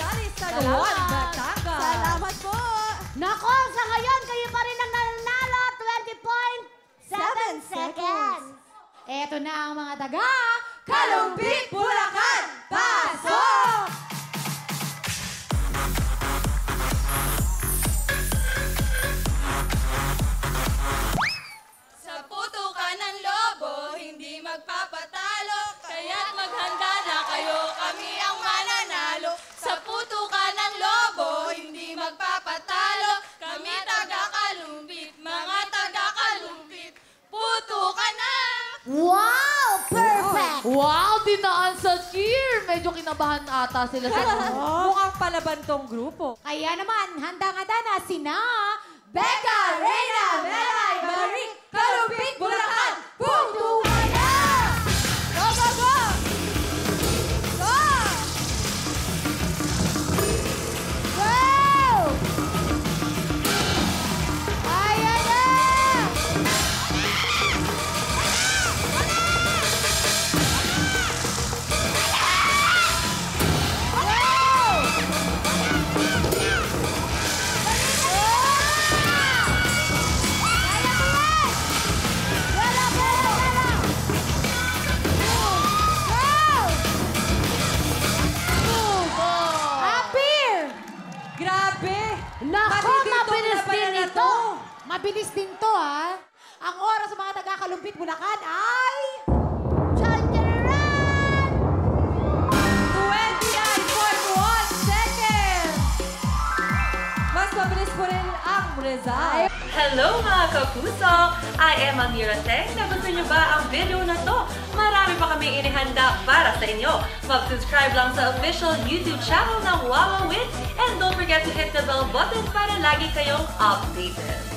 sali sa Luwan, Batangas. Salamat po. Nako, sa ngayon, kayo pa rin ang nanalo. 20.7 seconds. Eto na ang mga taga Kalumpit, Bulacan, pasok! Sa putukan ng lobo, hindi magpapatalo. Kaya't maghanda na kayo, kami ang mananalo. Sa putukan ng lobo, hindi magpapatalo. Kami taga-Kalumpit, mga taga-Kalumpit. Putukan na! Wow! Perfect! Wow, dinaan sa cheer! Medyo kinabahan ata sila sa Mukhang palaban tong grupo. Kaya naman, handang-handa na sina Becca, Reyna, Melay, Marie, Kalumpit, Bulacan, putukan na! Go, go, go! Go! Wow! Ayan na! Grabe! Nako, mabilis Matititong din labanan na ito. Mabilis din to, ha? Ang oras sa mga taga-Kalumpit, Bulacan ay... Tadyaran! 29.1 seconds! Mas mabilis po rin ang result. Hello mga kapuso! I am Amira Teng. Nagustuhan niyo ba ang video na to? Marami pa kami inihanda para sa inyo. Mag-subscribe lang sa official YouTube channel ng Wawa Wins and don't forget to hit the bell button para lagi kayong updated.